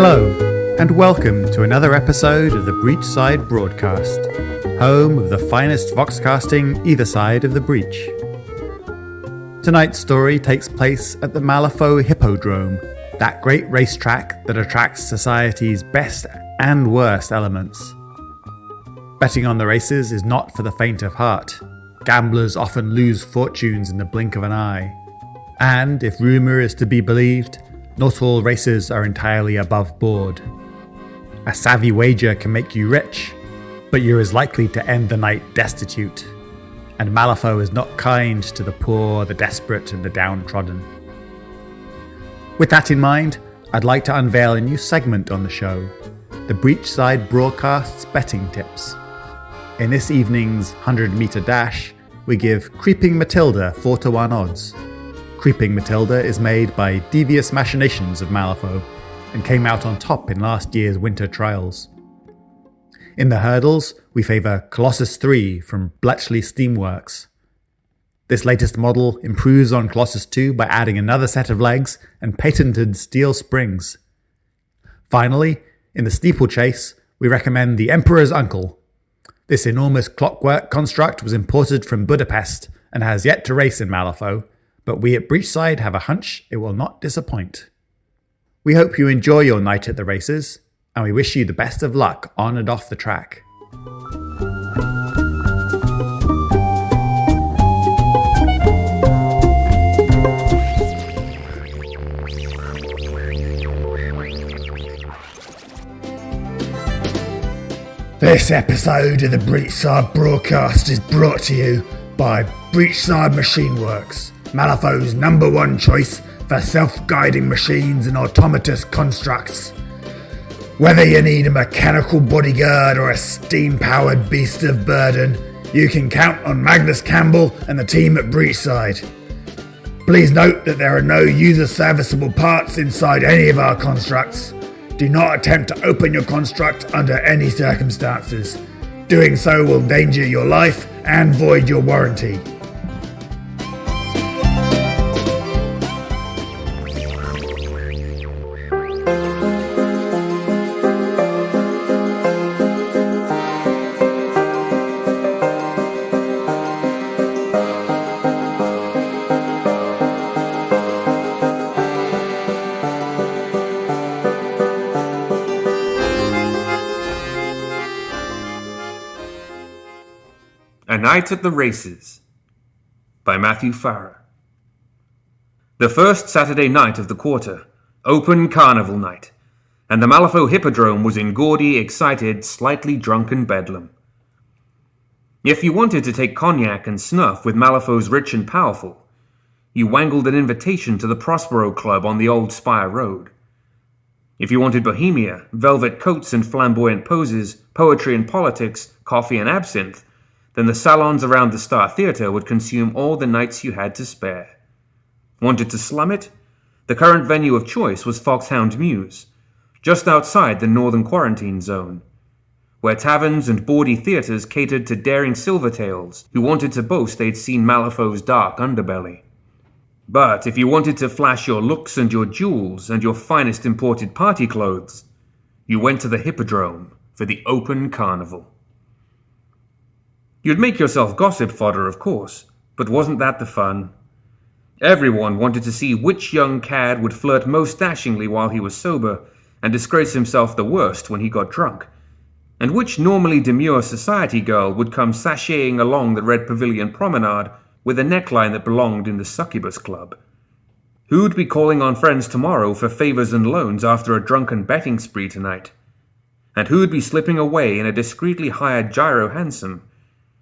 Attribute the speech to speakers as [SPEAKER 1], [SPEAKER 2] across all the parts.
[SPEAKER 1] Hello, and welcome to another episode of the Breachside Broadcast, home of the finest voxcasting either side of the breach. Tonight's story takes place at the Malifaux Hippodrome, that great racetrack that attracts society's best and worst elements. Betting on the races is not for the faint of heart. Gamblers often lose fortunes in the blink of an eye. And, if rumour is to be believed, not all races are entirely above board. A savvy wager can make you rich, but you're as likely to end the night destitute. And Malifaux is not kind to the poor, the desperate, and the downtrodden. With that in mind, I'd like to unveil a new segment on the show, the Breachside Broadcast's Betting Tips. In this evening's 100-metre dash, we give Creeping Matilda 4-1 odds. Creeping Matilda is made by Devious Machinations of Malifaux and came out on top in last year's winter trials. In the hurdles, we favour Colossus 3 from Bletchley Steamworks. This latest model improves on Colossus 2 by adding another set of legs and patented steel springs. Finally, in the steeplechase, we recommend the Emperor's Uncle. This enormous clockwork construct was imported from Budapest and has yet to race in Malifaux, but we at Breachside have a hunch it will not disappoint. We hope you enjoy your night at the races, and we wish you the best of luck on and off the track.
[SPEAKER 2] This episode of the Breachside Broadcast is brought to you by Breachside Machine Works, Malifaux's #1 choice for self-guiding machines and automatous constructs. Whether you need a mechanical bodyguard or a steam-powered beast of burden, you can count on Magnus Campbell and the team at Breachside. Please note that there are no user-serviceable parts inside any of our constructs. Do not attempt to open your construct under any circumstances. Doing so will endanger your life and void your warranty.
[SPEAKER 3] A Night at the Races by Matthew Farrer. The first Saturday night of the quarter, Open Carnival night, and the Malifaux Hippodrome was in gaudy, excited, slightly drunken bedlam. If you wanted to take cognac and snuff with Malifaux's rich and powerful, you wangled an invitation to the Prospero Club on the Old Spire Road. If you wanted bohemia, velvet coats and flamboyant poses, poetry and politics, coffee and absinthe, then the salons around the Star Theatre would consume all the nights you had to spare. Wanted to slum it? The current venue of choice was Foxhound Mews, just outside the Northern Quarantine Zone, where taverns and bawdy theatres catered to daring silvertails who wanted to boast they'd seen Malifaux's dark underbelly. But if you wanted to flash your looks and your jewels and your finest imported party clothes, you went to the Hippodrome for the Open Carnival. You'd make yourself gossip fodder, of course, but wasn't that the fun? Everyone wanted to see which young cad would flirt most dashingly while he was sober and disgrace himself the worst when he got drunk, and which normally demure society girl would come sashaying along the Red Pavilion promenade with a neckline that belonged in the Succubus Club. Who'd be calling on friends tomorrow for favours and loans after a drunken betting spree tonight? And who'd be slipping away in a discreetly hired gyro hansom?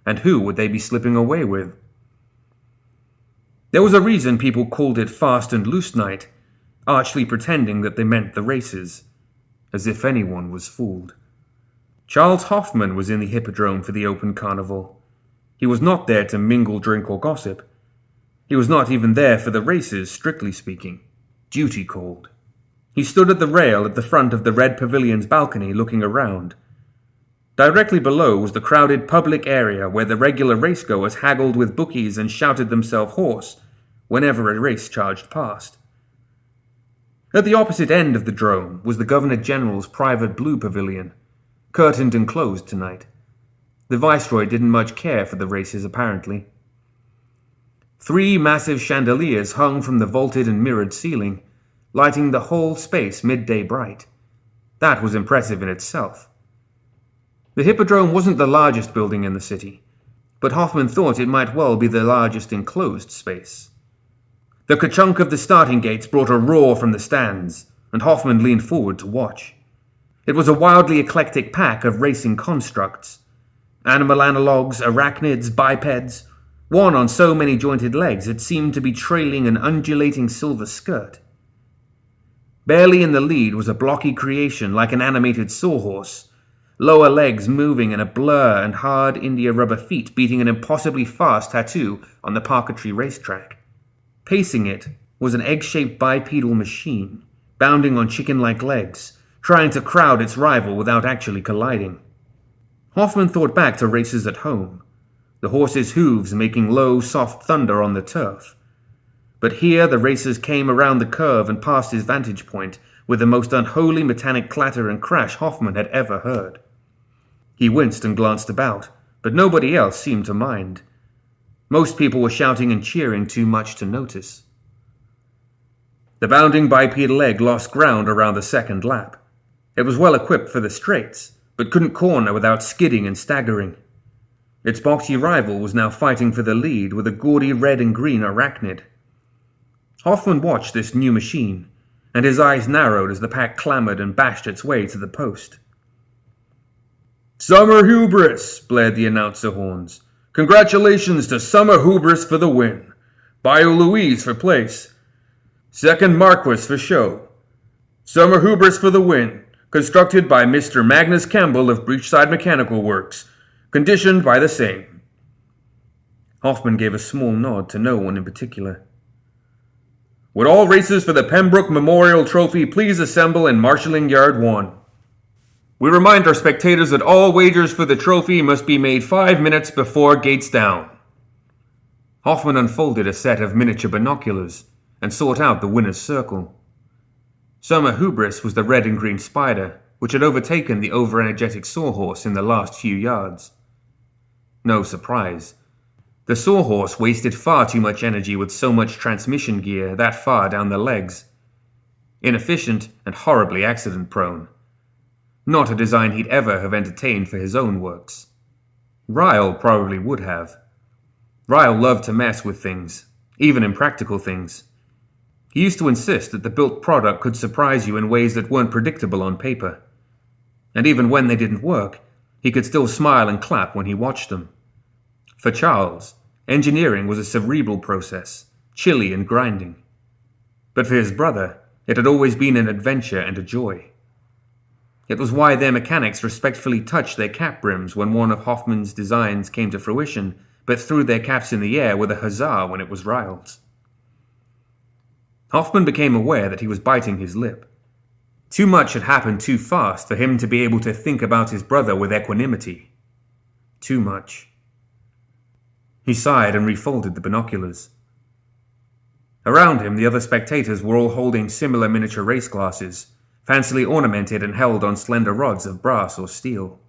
[SPEAKER 3] And who would they be slipping away with? There was a reason people called it Fast and Loose Night, archly pretending that they meant the races, as if anyone was fooled. Charles Hoffman was in the Hippodrome for the Open Carnival. He was not there to mingle, drink, or gossip. He was not even there for the races, strictly speaking. Duty called. He stood at the rail at the front of the Red Pavilion's balcony looking around. Directly below was the crowded public area where the regular racegoers haggled with bookies and shouted themselves hoarse whenever a race charged past. At the opposite end of the drome was the Governor-General's private blue pavilion, curtained and closed tonight. The Viceroy didn't much care for the races, apparently. 3 massive chandeliers hung from the vaulted and mirrored ceiling, lighting the whole space midday bright. That was impressive in itself. The Hippodrome wasn't the largest building in the city, but Hoffman thought it might well be the largest enclosed space. The ka-chunk of the starting gates brought a roar from the stands, and Hoffman leaned forward to watch. It was a wildly eclectic pack of racing constructs. Animal analogues, arachnids, bipeds, one on so many jointed legs it seemed to be trailing an undulating silver skirt. Barely in the lead was a blocky creation like an animated sawhorse, lower legs moving in a blur and hard India rubber feet beating an impossibly fast tattoo on the parquetry racetrack. Pacing it was an egg-shaped bipedal machine, bounding on chicken-like legs, trying to crowd its rival without actually colliding. Hoffman thought back to races at home, the horses' hooves making low, soft thunder on the turf. But here the racers came around the curve and past his vantage point with the most unholy metallic clatter and crash Hoffman had ever heard. He winced and glanced about, but nobody else seemed to mind. Most people were shouting and cheering too much to notice. The bounding bipedal egg lost ground around the second lap. It was well equipped for the straights, but couldn't corner without skidding and staggering. Its boxy rival was now fighting for the lead with a gaudy red and green arachnid. Hoffman watched this new machine, and his eyes narrowed as the pack clamoured and bashed its way to the post. "Summer Hubris," blared the announcer horns. "Congratulations to Summer Hubris for the win. Bio Louise for place. Second Marquis for show. Summer Hubris for the win. Constructed by Mr. Magnus Campbell of Breachside Mechanical Works. Conditioned by the same." Hoffman gave a small nod to no one in particular. "Would all racers for the Pembroke Memorial Trophy please assemble in Marshalling Yard 1. We remind our spectators that all wagers for the trophy must be made 5 minutes before gates down." Hoffman unfolded a set of miniature binoculars and sought out the winner's circle. Summer Hubris was the red and green spider, which had overtaken the over-energetic sawhorse in the last few yards. No surprise. The sawhorse wasted far too much energy with so much transmission gear that far down the legs. Inefficient and horribly accident-prone. Not a design he'd ever have entertained for his own works. Ryle probably would have. Ryle loved to mess with things, even impractical things. He used to insist that the built product could surprise you in ways that weren't predictable on paper. And even when they didn't work, he could still smile and clap when he watched them. For Charles, engineering was a cerebral process, chilly and grinding. But for his brother, it had always been an adventure and a joy. It was why their mechanics respectfully touched their cap brims when one of Hoffman's designs came to fruition, but threw their caps in the air with a huzzah when it was Ryle's. Hoffman became aware that he was biting his lip. Too much had happened too fast for him to be able to think about his brother with equanimity. Too much. He sighed and refolded the binoculars. Around him, the other spectators were all holding similar miniature race glasses, fancily ornamented and held on slender rods of brass or steel.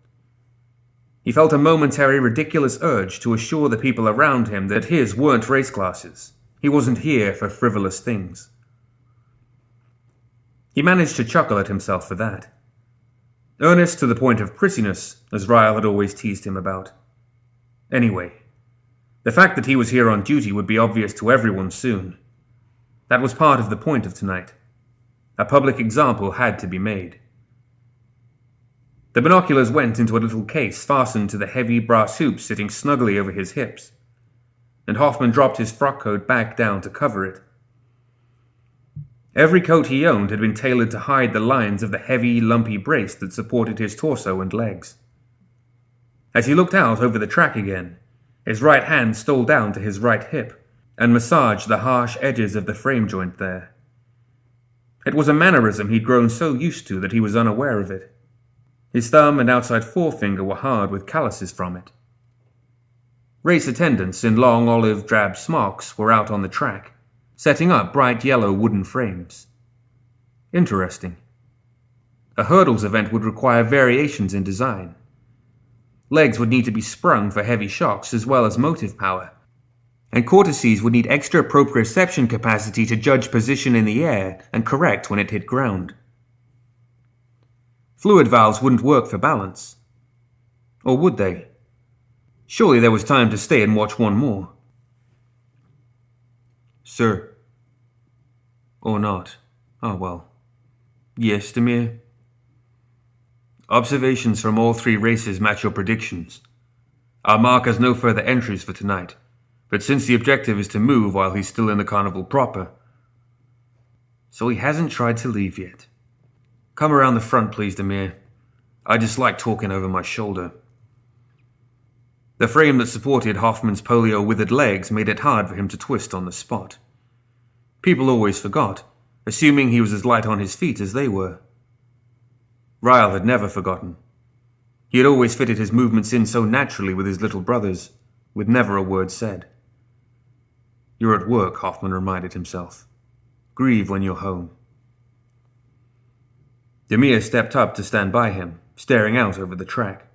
[SPEAKER 3] He felt a momentary ridiculous urge to assure the people around him that his weren't race glasses. He wasn't here for frivolous things. He managed to chuckle at himself for that. Earnest to the point of prissiness, as Ryle had always teased him about. Anyway, the fact that he was here on duty would be obvious to everyone soon. That was part of the point of tonight. A public example had to be made. The binoculars went into a little case fastened to the heavy brass hoops sitting snugly over his hips, and Hoffman dropped his frock coat back down to cover it. Every coat he owned had been tailored to hide the lines of the heavy, lumpy brace that supported his torso and legs. As he looked out over the track again, his right hand stole down to his right hip and massaged the harsh edges of the frame joint there. It was a mannerism he'd grown so used to that he was unaware of it. His thumb and outside forefinger were hard with calluses from it. Race attendants in long olive drab smocks were out on the track, setting up bright yellow wooden frames. Interesting. A hurdles event would require variations in design. Legs would need to be sprung for heavy shocks as well as motive power, and cortices would need extra proprioception capacity to judge position in the air and correct when it hit ground. Fluid valves wouldn't work for balance. Or would they? Surely there was time to stay and watch one more. Sir. Or not. Ah, well. Yes, Demir? Observations from all 3 races match your predictions. Our mark has no further entries for tonight, but since the objective is to move while he's still in the carnival proper, so he hasn't tried to leave yet. Come around the front, please, Demir. I just like talking over my shoulder. The frame that supported Hoffman's polio-withered legs made it hard for him to twist on the spot. People always forgot, assuming he was as light on his feet as they were. Ryle had never forgotten. He had always fitted his movements in so naturally with his little brothers, with never a word said. You're at work, Hoffman reminded himself. Grieve when you're home. Demir stepped up to stand by him, staring out over the track.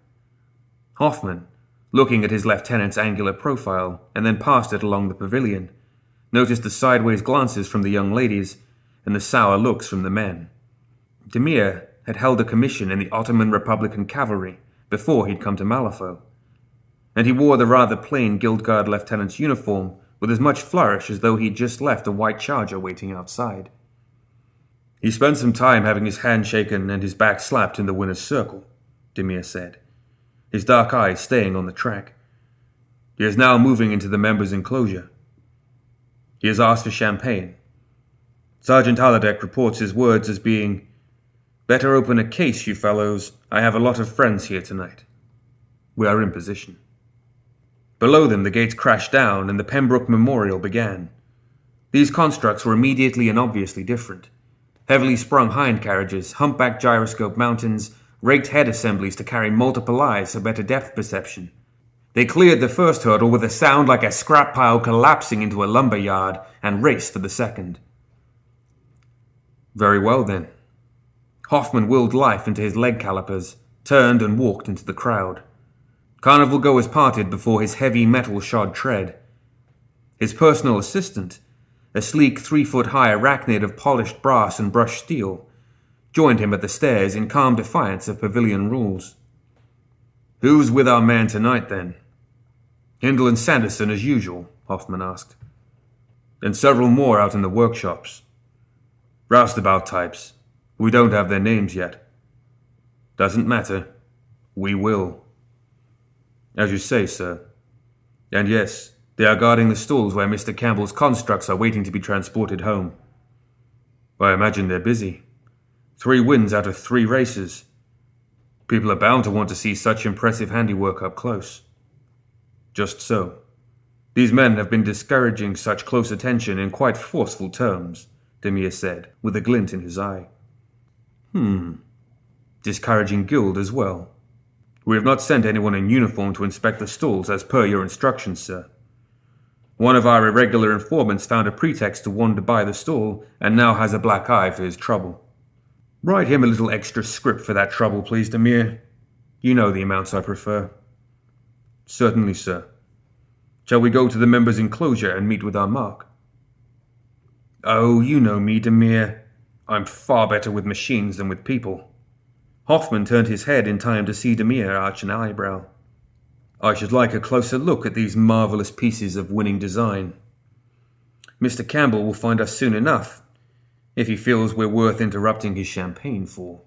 [SPEAKER 3] Hoffman, looking at his lieutenant's angular profile and then past it along the pavilion, noticed the sideways glances from the young ladies and the sour looks from the men. Demir had held a commission in the Ottoman Republican Cavalry before he'd come to Malifaux, and he wore the rather plain Guild-Guard lieutenant's uniform with as much flourish as though he'd just left a white charger waiting outside. He spent some time having his hand shaken and his back slapped in the winner's circle, Demir said, his dark eyes staying on the track. He is now moving into the members' enclosure. He has asked for champagne. Sergeant Aladek reports his words as being, "Better open a case, you fellows. I have a lot of friends here tonight." We are in position. Below them, the gates crashed down and the Pembroke Memorial began. These constructs were immediately and obviously different. Heavily sprung hind carriages, humpback gyroscope mountains, raked head assemblies to carry multiple eyes for better depth perception. They cleared the first hurdle with a sound like a scrap pile collapsing into a lumber yard and raced for the second. Very well then. Hoffman willed life into his leg calipers, turned and walked into the crowd. Carnival goers parted before his heavy metal-shod tread. His personal assistant, a sleek 3-foot-high arachnid of polished brass and brushed steel, joined him at the stairs in calm defiance of pavilion rules. "Who's with our man tonight, then?" "Hindle and Sanderson, as usual," Hoffman asked. "And several more out in the workshops. Roustabout types. We don't have their names yet." "Doesn't matter. We will." "As you say, sir. And yes, they are guarding the stalls where Mr. Campbell's constructs are waiting to be transported home. I imagine they're busy. 3 wins out of 3 races. People are bound to want to see such impressive handiwork up close." "Just so. These men have been discouraging such close attention in quite forceful terms," Demir said, with a glint in his eye. Discouraging Guild as well. We have not sent anyone in uniform to inspect the stalls as per your instructions, sir. One of our irregular informants found a pretext to wander by the stall and now has a black eye for his trouble. Write him a little extra script for that trouble, please, Demir. You know the amounts I prefer." "Certainly, sir. Shall we go to the members' enclosure and meet with our mark?" "Oh, you know me, Demir. I'm far better with machines than with people." Hoffman turned his head in time to see Demir arch an eyebrow. "I should like a closer look at these marvelous pieces of winning design. Mr. Campbell will find us soon enough, if he feels we're worth interrupting his champagne for."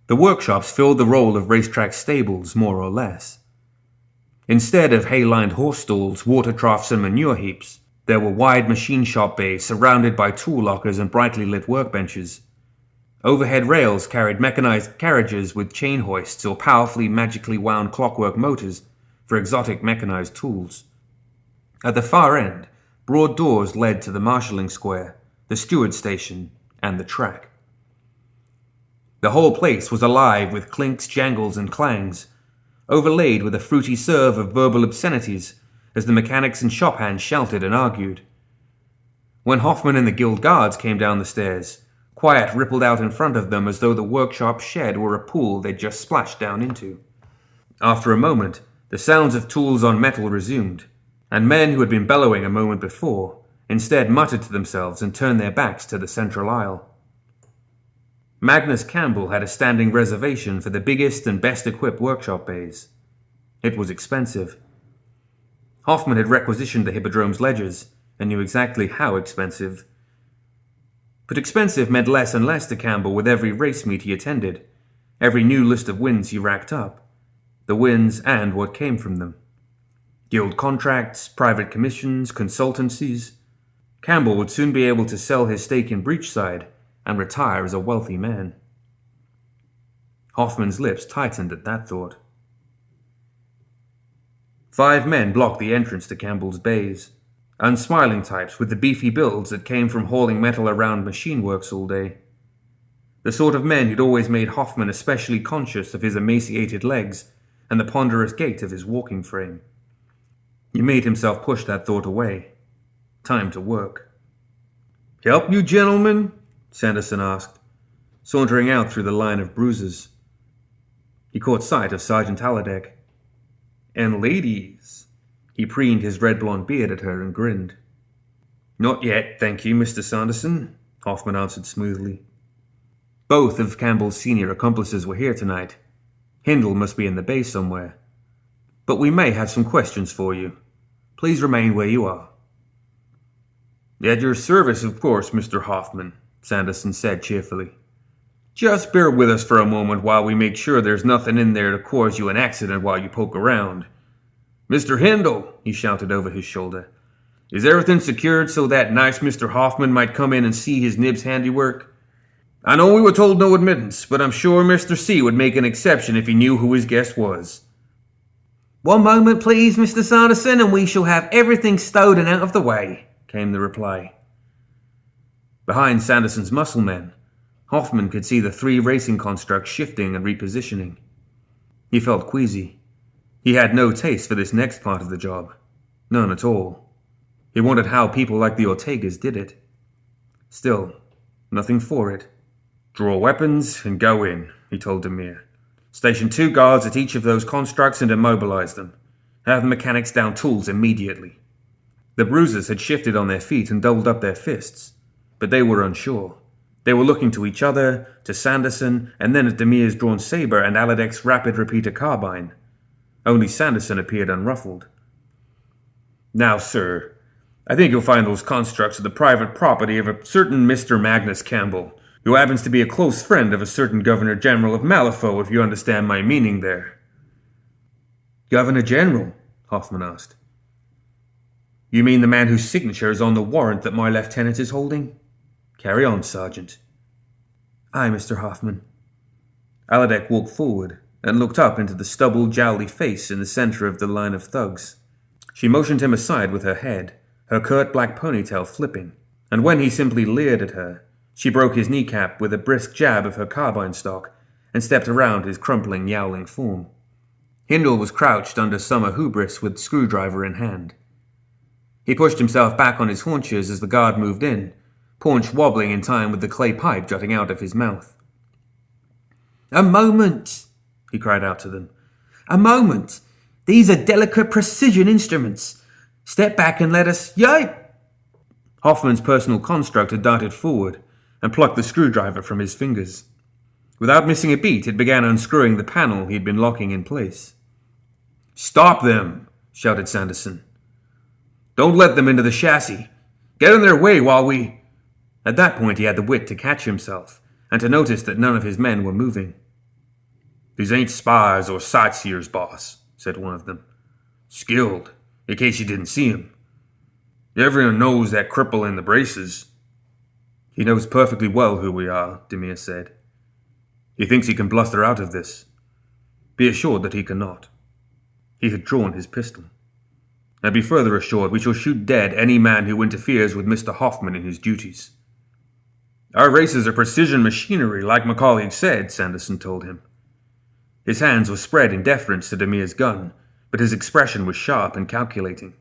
[SPEAKER 3] The workshops filled the role of racetrack stables, more or less. Instead of hay-lined horse stalls, water troughs, and manure heaps, there were wide machine shop bays surrounded by tool lockers and brightly lit workbenches. Overhead rails carried mechanized carriages with chain hoists or powerfully magically wound clockwork motors for exotic mechanized tools. At the far end, broad doors led to the marshalling square, the steward station, and the track. The whole place was alive with clinks, jangles, and clangs, overlaid with a fruity serve of verbal obscenities as the mechanics and shop hands shouted and argued. When Hoffman and the guild guards came down the stairs, quiet rippled out in front of them as though the workshop shed were a pool they'd just splashed down into. After a moment, the sounds of tools on metal resumed, and men who had been bellowing a moment before instead muttered to themselves and turned their backs to the central aisle. Magnus Campbell had a standing reservation for the biggest and best-equipped workshop bays. It was expensive. Hoffman had requisitioned the Hippodrome's ledgers and knew exactly how expensive. But expensive meant less and less to Campbell with every race meet he attended, every new list of wins he racked up, the wins and what came from them. Guild contracts, private commissions, consultancies. Campbell would soon be able to sell his stake in Breachside and retire as a wealthy man. Hoffman's lips tightened at that thought. 5 men blocked the entrance to Campbell's bays, unsmiling types with the beefy builds that came from hauling metal around machine works all day. The sort of men who'd always made Hoffman especially conscious of his emaciated legs and the ponderous gait of his walking frame. He made himself push that thought away. Time to work. "Help you, gentlemen?" Sanderson asked, sauntering out through the line of bruisers. He caught sight of Sergeant Aladek. "And ladies." He preened his red-blonde beard at her and grinned. "Not yet, thank you, Mr. Sanderson," Hoffman answered smoothly. Both of Campbell's senior accomplices were here tonight. Hindle must be in the bay somewhere. But we may have some questions for you. Please remain where you are. "At your service, of course, Mr. Hoffman," Sanderson said cheerfully. "Just bear with us for a moment while we make sure there's nothing in there to cause you an accident while you poke around. Mr. Hindle," he shouted over his shoulder, "is everything secured so that nice Mr. Hoffman might come in and see his nib's handiwork? I know we were told no admittance, but I'm sure Mr. C would make an exception if he knew who his guest was." "One moment, please, Mr. Sanderson, and we shall have everything stowed and out of the way," came the reply. Behind Sanderson's muscle men, Hoffman could see the 3 racing constructs shifting and repositioning. He felt queasy. He had no taste for this next part of the job. None at all. He wondered how people like the Ortegas did it. Still, nothing for it. "Draw weapons and go in," he told Demir. "Station 2 guards at each of those constructs and immobilize them. Have the mechanics down tools immediately." The bruisers had shifted on their feet and doubled up their fists, but they were unsure. They were looking to each other, to Sanderson, and then at Demir's drawn saber and Aladek's rapid repeater carbine. Only Sanderson appeared unruffled. "Now, sir, I think you'll find those constructs are the private property of a certain Mr. Magnus Campbell, who happens to be a close friend of a certain Governor General of Malifaux, if you understand my meaning there." "Governor General?" Hoffman asked. "You mean the man whose signature is on the warrant that my lieutenant is holding? Carry on, Sergeant." "Aye, Mr. Hoffman." Aladek walked forward and looked up into the stubbled, jowly face in the center of the line of thugs. She motioned him aside with her head, her curt black ponytail flipping, and when he simply leered at her, she broke his kneecap with a brisk jab of her carbine stock and stepped around his crumpling, yowling form. Hindle was crouched under summer hubris with screwdriver in hand. He pushed himself back on his haunches as the guard moved in, paunch wobbling in time with the clay pipe jutting out of his mouth. "A moment!" he cried out to them. "A moment! These are delicate precision instruments. Step back and let us— Yipe!" Hoffman's personal construct had darted forward and plucked the screwdriver from his fingers. Without missing a beat, it began unscrewing the panel he had been locking in place. "Stop them!" shouted Sanderson. "Don't let them into the chassis. Get in their way while we—" At that point he had the wit to catch himself and to notice that none of his men were moving. "These ain't spies or sightseers, boss," said one of them. "Skilled, in case you didn't see him. Everyone knows that cripple in the braces." "He knows perfectly well who we are," Demir said. "He thinks he can bluster out of this. Be assured that he cannot." He had drawn his pistol. "And be further assured we shall shoot dead any man who interferes with Mr. Hoffman in his duties." Our races are precision machinery, like my colleague said, Sanderson told him. His hands were spread in deference to Demir's gun, but his expression was sharp and calculating.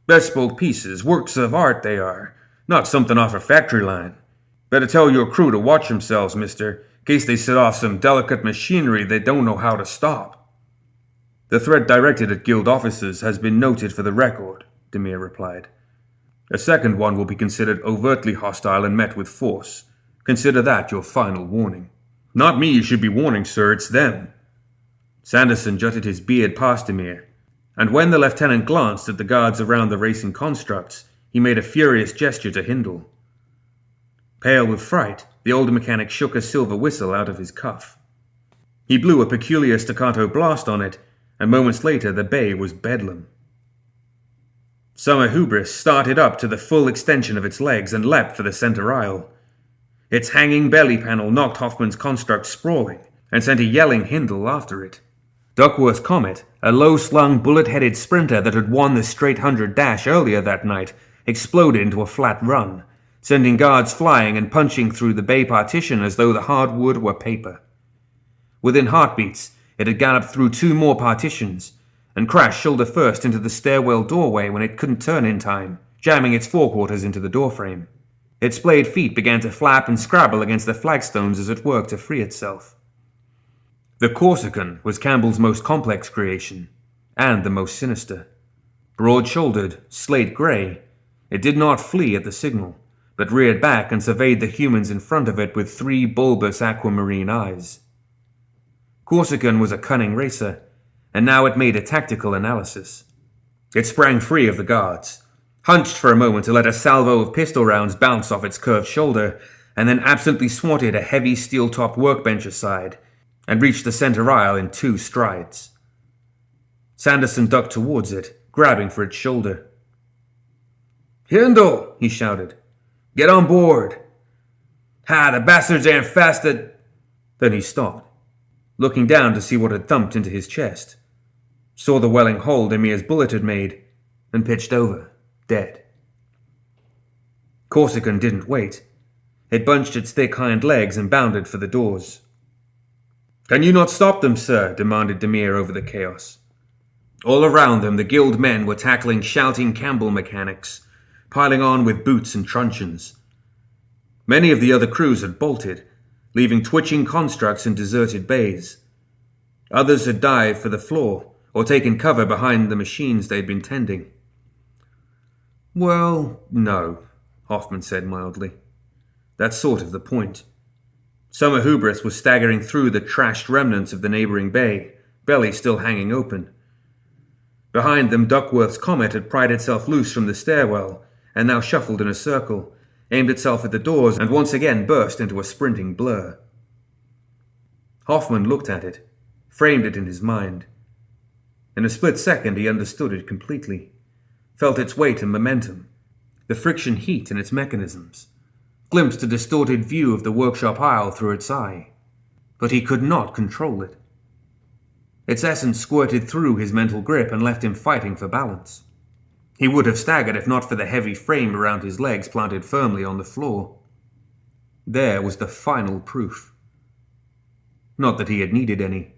[SPEAKER 3] Bespoke pieces, works of art they are, not something off a factory line. Better tell your crew to watch themselves, mister, in case they set off some delicate machinery they don't know how to stop. The threat directed at guild officers has been noted for the record, Demir replied. A second one will be considered overtly hostile and met with force. Consider that your final warning. Not me you should be warning, sir, it's them. Sanderson jutted his beard past Demir, and when the lieutenant glanced at the guards around the racing constructs, he made a furious gesture to Hindle. Pale with fright, the older mechanic shook a silver whistle out of his cuff. He blew a peculiar staccato blast on it, and moments later the bay was bedlam. Summer Hubris started up to the full extension of its legs and leapt for the center aisle. Its hanging belly panel knocked Hoffman's construct sprawling and sent a yelling Hindle after it. Duckworth's Comet, a low-slung, bullet-headed sprinter that had won the straight 100 dash earlier that night, exploded into a flat run, sending guards flying and punching through the bay partition as though the hard wood were paper. Within heartbeats, it had galloped through 2 more partitions, and crashed shoulder first into the stairwell doorway when it couldn't turn in time, jamming its forequarters into the doorframe. Its splayed feet began to flap and scrabble against the flagstones as it worked to free itself. The Corsican was Campbell's most complex creation, and the most sinister. Broad-shouldered, slate-grey, it did not flee at the signal, but reared back and surveyed the humans in front of it with 3 bulbous aquamarine eyes. Corsican was a cunning racer, and now it made a tactical analysis. It sprang free of the guards, hunched for a moment to let a salvo of pistol rounds bounce off its curved shoulder, and then absently swatted a heavy steel-topped workbench aside, and reached the center aisle in 2 strides. Sanderson ducked towards it, grabbing for its shoulder. "Hindle!" he shouted. "Get on board!" "Ha, the bastards aren't fasted!" Then he stopped, looking down to see what had thumped into his chest, saw the welling hole Demir's bullet had made, and pitched over, dead. Corsican didn't wait. It bunched its thick hind legs and bounded for the doors. "Can you not stop them, sir?" demanded Demir over the chaos. All around them, the guild men were tackling shouting Campbell mechanics, piling on with boots and truncheons. Many of the other crews had bolted, leaving twitching constructs in deserted bays. Others had dived for the floor, or taken cover behind the machines they'd been tending. "Well, no," Hoffman said mildly. "That's sort of the point." Summer Hubris was staggering through the trashed remnants of the neighboring bay, belly still hanging open. Behind them, Duckworth's Comet had pried itself loose from the stairwell, and now shuffled in a circle, aimed itself at the doors, and once again burst into a sprinting blur. Hoffman looked at it, framed it in his mind. In a split second he understood it completely, felt its weight and momentum, the friction heat in its mechanisms, glimpsed a distorted view of the workshop aisle through its eye. But he could not control it. Its essence squirted through his mental grip and left him fighting for balance. He would have staggered if not for the heavy frame around his legs planted firmly on the floor. There was the final proof. Not that he had needed any.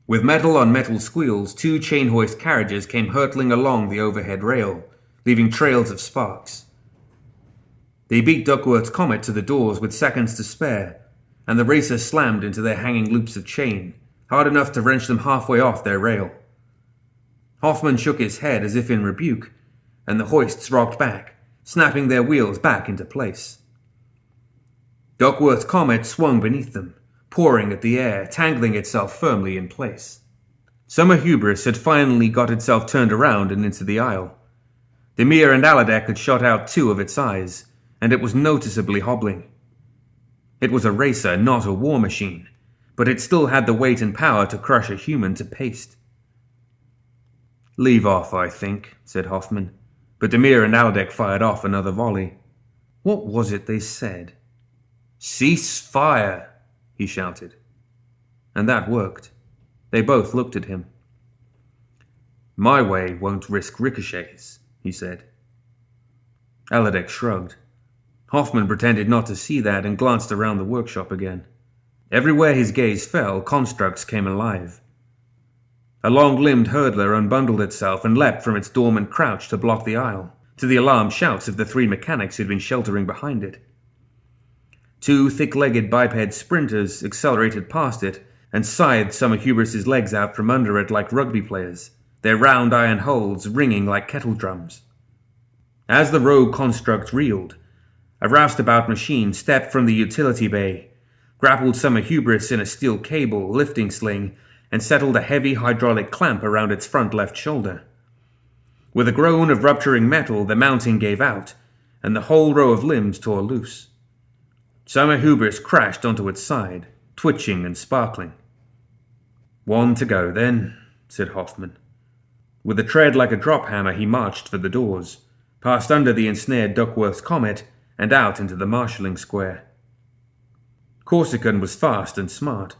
[SPEAKER 3] With metal on metal squeals, 2 chain hoist carriages came hurtling along the overhead rail, leaving trails of sparks. They beat Duckworth's Comet to the doors with seconds to spare, and the racers slammed into their hanging loops of chain, hard enough to wrench them halfway off their rail. Hoffman shook his head as if in rebuke, and the hoists rocked back, snapping their wheels back into place. Duckworth's Comet swung beneath them, pouring at the air, tangling itself firmly in place. Summer Hubris had finally got itself turned around and into the aisle. Demir and Aladek had shot out 2 of its eyes, and it was noticeably hobbling. It was a racer, not a war machine, but it still had the weight and power to crush a human to paste. "Leave off, I think," said Hoffman, but Demir and Aladek fired off another volley. What was it they said? "Cease fire!" he shouted. And that worked. They both looked at him. "My way won't risk ricochets," he said. Aladek shrugged. Hoffman pretended not to see that and glanced around the workshop again. Everywhere his gaze fell, constructs came alive. A long-limbed hurdler unbundled itself and leapt from its dormant crouch to block the aisle, to the alarmed shouts of the three mechanics who'd been sheltering behind it. Two thick-legged biped sprinters accelerated past it and scythed some of Hubris's legs out from under it like rugby players, their round iron holes ringing like kettle drums. As the rogue construct reeled, a roustabout machine stepped from the utility bay, grappled Summer Hubris in a steel cable lifting sling, and settled a heavy hydraulic clamp around its front left shoulder. With a groan of rupturing metal, the mounting gave out, and the whole row of limbs tore loose. Summer Hubris crashed onto its side, twitching and sparkling. "One to go, then," said Hoffman. With a tread like a drop hammer, he marched for the doors, passed under the ensnared Duckworth's Comet, and out into the marshalling square. Corsican was fast and smart,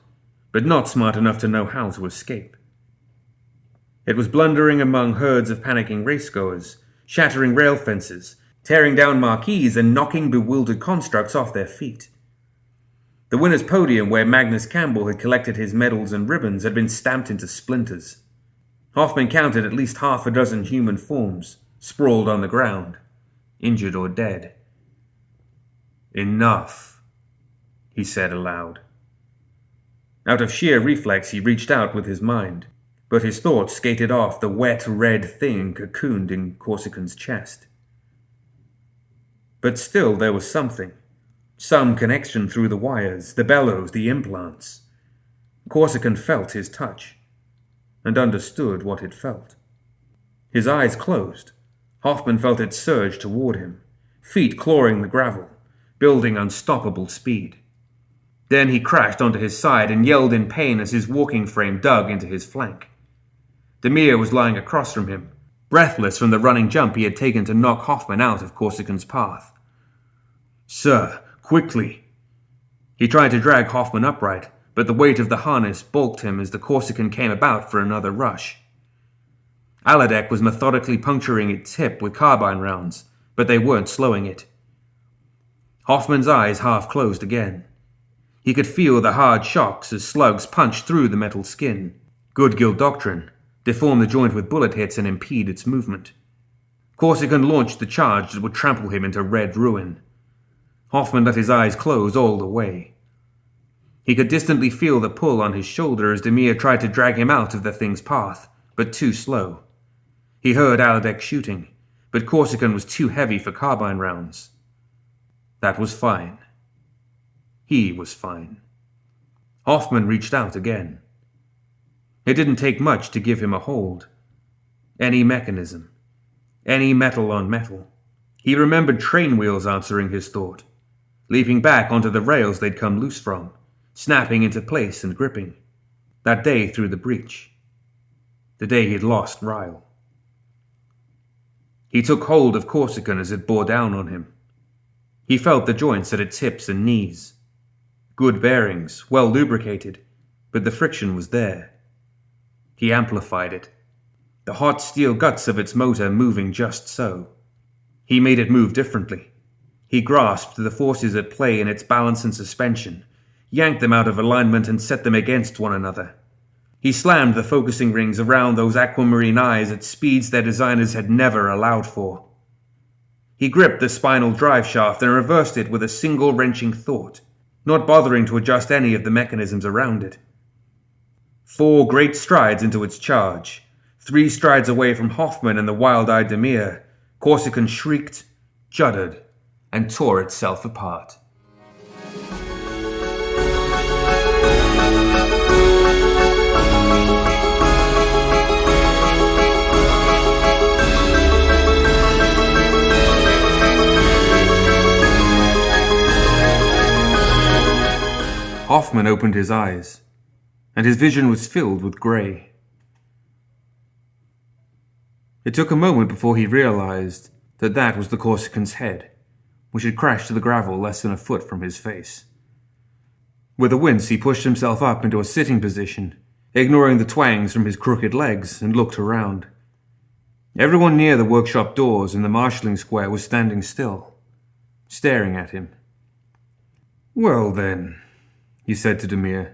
[SPEAKER 3] but not smart enough to know how to escape. It was blundering among herds of panicking racegoers, shattering rail fences, tearing down marquees and knocking bewildered constructs off their feet. The winner's podium where Magnus Campbell had collected his medals and ribbons had been stamped into splinters. Hoffman counted at least half a dozen human forms, sprawled on the ground, injured or dead. "Enough," he said aloud. Out of sheer reflex he reached out with his mind, but his thoughts skated off the wet red thing cocooned in Corsican's chest. But still there was something, some connection through the wires, the bellows, the implants. Corsican felt his touch, and understood what it felt. His eyes closed. Hoffman felt it surge toward him, feet clawing the gravel, building unstoppable speed. Then he crashed onto his side and yelled in pain as his walking frame dug into his flank. Demir was lying across from him, breathless from the running jump he had taken to knock Hoffman out of Corsican's path. "Sir, quickly!" He tried to drag Hoffman upright, but the weight of the harness balked him as the Corsican came about for another rush. Aladek was methodically puncturing its hip with carbine rounds, but they weren't slowing it. Hoffman's eyes half closed again. He could feel the hard shocks as slugs punched through the metal skin. Good guild doctrine: deform the joint with bullet hits and impede its movement. Corsican launched the charge that would trample him into red ruin. Hoffman let his eyes close all the way. He could distantly feel the pull on his shoulder as Demir tried to drag him out of the thing's path, but too slow. He heard Aladek shooting, but Corsican was too heavy for carbine rounds. That was fine. He was fine. Hoffman reached out again. It didn't take much to give him a hold. Any mechanism. Any metal on metal. He remembered train wheels answering his thought, leaping back onto the rails they'd come loose from, snapping into place and gripping. That day through the breach. The day he'd lost Ryle. He took hold of Corsican as it bore down on him. He felt the joints at its hips and knees. Good bearings, well lubricated, but the friction was there. He amplified it. The hot steel guts of its motor moving just so. He made it move differently. He grasped the forces at play in its balance and suspension, yanked them out of alignment and set them against one another. He slammed the focusing rings around those aquamarine eyes at speeds their designers had never allowed for. He gripped the spinal drive shaft and reversed it with a single wrenching thought, not bothering to adjust any of the mechanisms around it. 4 great strides into its charge, 3 strides away from Hoffman and the wild-eyed Demir, Corsican shrieked, juddered, and tore itself apart. Hoffman opened his eyes, and his vision was filled with grey. It took a moment before he realized that that was the Corsican's head, which had crashed to the gravel less than a foot from his face. With a wince, he pushed himself up into a sitting position, ignoring the twangs from his crooked legs, and looked around. Everyone near the workshop doors in the marshalling square was standing still. staring at him. "Well then," he said to Demir,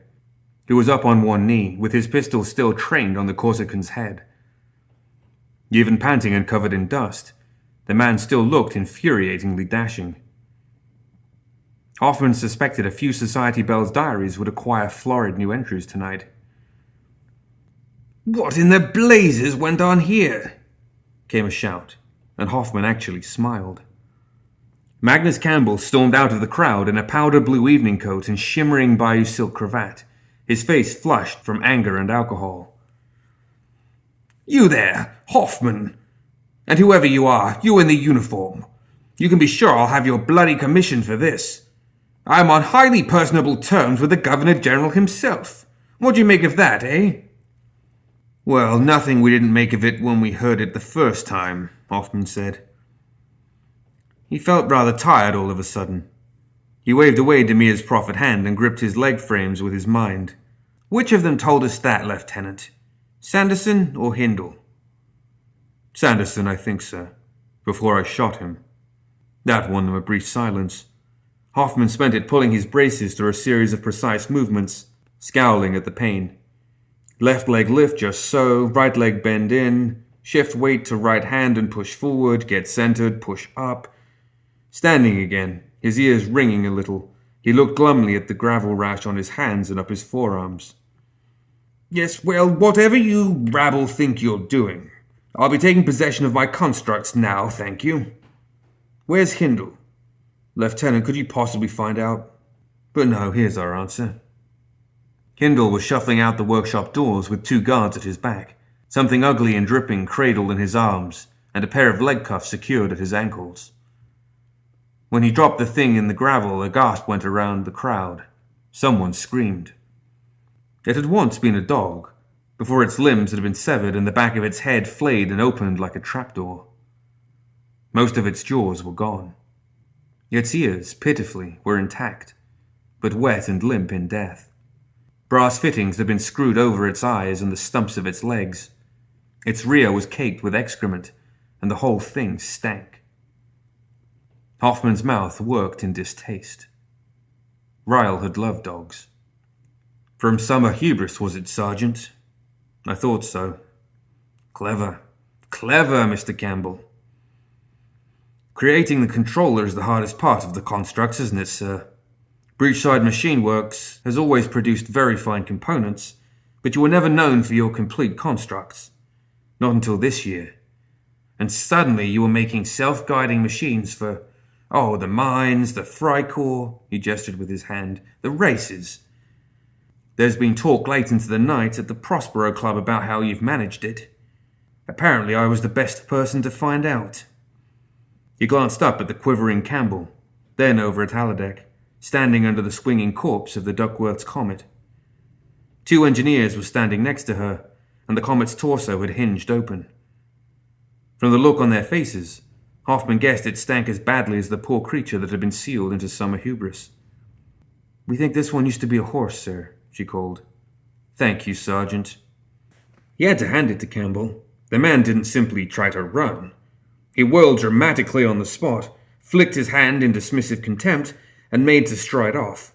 [SPEAKER 3] who was up on one knee, with his pistol still trained on the Corsican's head. Even panting and covered in dust, the man still looked infuriatingly dashing. Hoffman suspected a few Society Bell's diaries would acquire florid new entries tonight. "What in the blazes went on here?" came a shout, and Hoffman actually smiled. Magnus Campbell stormed out of the crowd in a powder blue evening coat and shimmering bayou silk cravat, his face flushed from anger and alcohol. "You there, Hoffman, and whoever you are, you in the uniform. You can be sure I'll have your bloody commission for this. I'm on highly personable terms with the Governor-General himself. What do you make of that, eh?" "Well, nothing we didn't make of it when we heard it the first time," Hoffman said. He felt rather tired all of a sudden. He waved away Demir's proffered hand and gripped his leg frames with his mind. "Which of them told us that, Lieutenant? Sanderson or Hindle?" "Sanderson, I think, sir, before I shot him." That won them a brief silence. Hoffman spent it pulling his braces through a series of precise movements, scowling at the pain. Left leg lift just so, right leg bend in, shift weight to right hand and push forward, get centered, push up. Standing again, his ears ringing a little, he looked glumly at the gravel rash on his hands and up his forearms. "Yes, well, whatever you rabble think you're doing, I'll be taking possession of my constructs now, thank you. Where's Hindle? Lieutenant, could you possibly find out? But no, here's our answer." Hindle was shuffling out the workshop doors with 2 guards at his back, something ugly and dripping cradled in his arms, and a pair of leg cuffs secured at his ankles. When he dropped the thing in the gravel, a gasp went around the crowd. Someone screamed. It had once been a dog, before its limbs had been severed and the back of its head flayed and opened like a trapdoor. Most of its jaws were gone. Its ears, pitifully, were intact, but wet and limp in death. Brass fittings had been screwed over its eyes and the stumps of its legs. Its rear was caked with excrement, and the whole thing stank. Hoffman's mouth worked in distaste. Ryle had loved dogs. "From summer hubris, was it, Sergeant?" "I thought so." "Clever. Clever, Mr. Campbell." "Creating the controller is the hardest part of the constructs, isn't it, sir? Breachside Machine Works has always produced very fine components, but you were never known for your complete constructs. Not until this year. And suddenly you were making self-guiding machines for, the mines, the Freikorps," he gestured with his hand, "the races. There's been talk late into the night at the Prospero Club about how you've managed it. Apparently I was the best person to find out." He glanced up at the quivering Campbell, then over at Halodeck, standing under the swinging corpse of the Duckworth's Comet. 2 engineers were standing next to her, and the Comet's torso had hinged open. From the look on their faces, Hoffman guessed it stank as badly as the poor creature that had been sealed into summer hubris. "We think this one used to be a horse, sir," she called. "Thank you, Sergeant." He had to hand it to Campbell. The man didn't simply try to run. He whirled dramatically on the spot, flicked his hand in dismissive contempt, and made to stride off.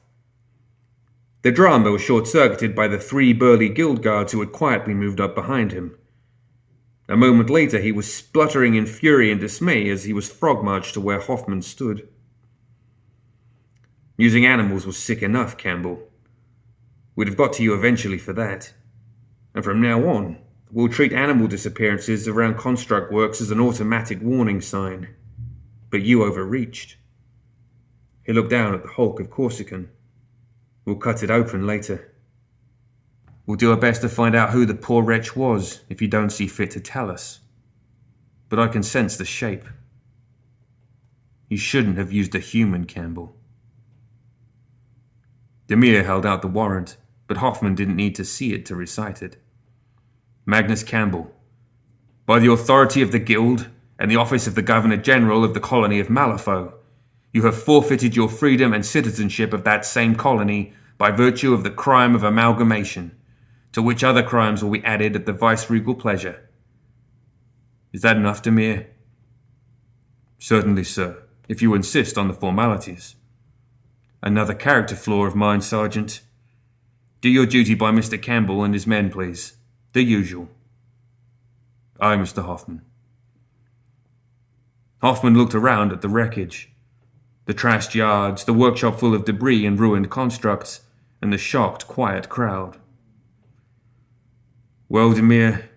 [SPEAKER 3] The drama was short-circuited by the 3 burly guild guards who had quietly moved up behind him. A moment later he was spluttering in fury and dismay as he was frog-marched to where Hoffman stood. "Using animals was sick enough, Campbell. We'd have got to you eventually for that. And from now on, we'll treat animal disappearances around construct works as an automatic warning sign. But you overreached." He looked down at the hulk of Corsican. "We'll cut it open later. We'll do our best to find out who the poor wretch was, if you don't see fit to tell us. But I can sense the shape. You shouldn't have used a human, Campbell." Demir held out the warrant, but Hoffman didn't need to see it to recite it. "Magnus Campbell, by the authority of the Guild and the office of the Governor-General of the colony of Malifaux, you have forfeited your freedom and citizenship of that same colony by virtue of the crime of amalgamation, to which other crimes will be added at the viceregal pleasure." "Is that enough, Demir?" "Certainly, sir," if you insist on the formalities. Another character flaw of mine, Sergeant. Do your duty by Mr. Campbell and his men, please. The usual. Aye, Mr. Hoffman. Hoffman looked around at the wreckage. The trashed yards, the workshop full of debris and ruined constructs, and the shocked, quiet crowd. Well, Demir,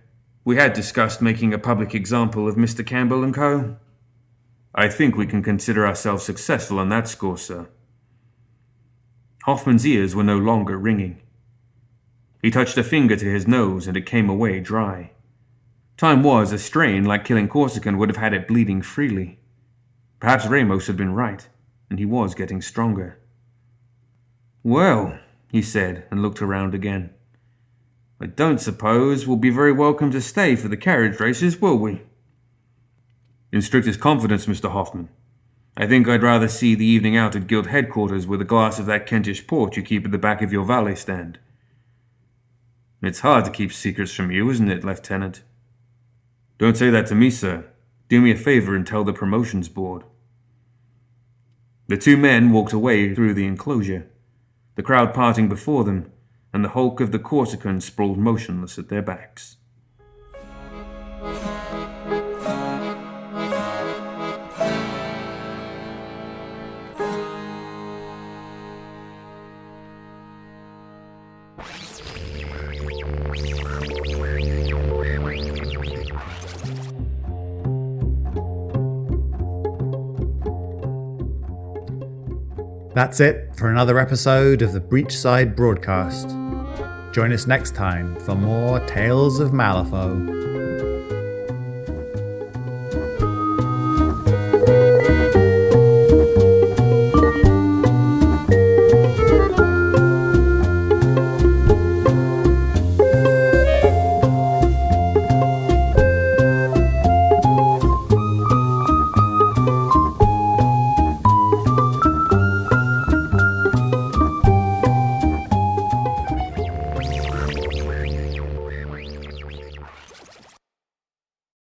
[SPEAKER 3] we had discussed making a public example of Mr. Campbell and co. I think we can consider ourselves successful on that score, sir. Hoffman's ears were no longer ringing. He touched a finger to his nose and it came away dry. Time was a strain like killing Corsican would have had it bleeding freely. Perhaps Ramos had been right, and he was getting stronger. Well, he said and looked around again. I don't suppose we'll be very welcome to stay for the carriage races, will we? In strictest confidence, Mr. Hoffman. I think I'd rather see the evening out at Guild headquarters with a glass of that Kentish port you keep at the back of your valet stand. It's hard to keep secrets from you, isn't it, Lieutenant? Don't say that to me, sir. Do me a favor and tell the promotions board. The two men walked away through the enclosure, the crowd parting before them, and the hulk of the Corsican sprawled motionless at their backs.
[SPEAKER 1] That's it for another episode of the Breachside Broadcast. Join us next time for more Tales of Malifaux.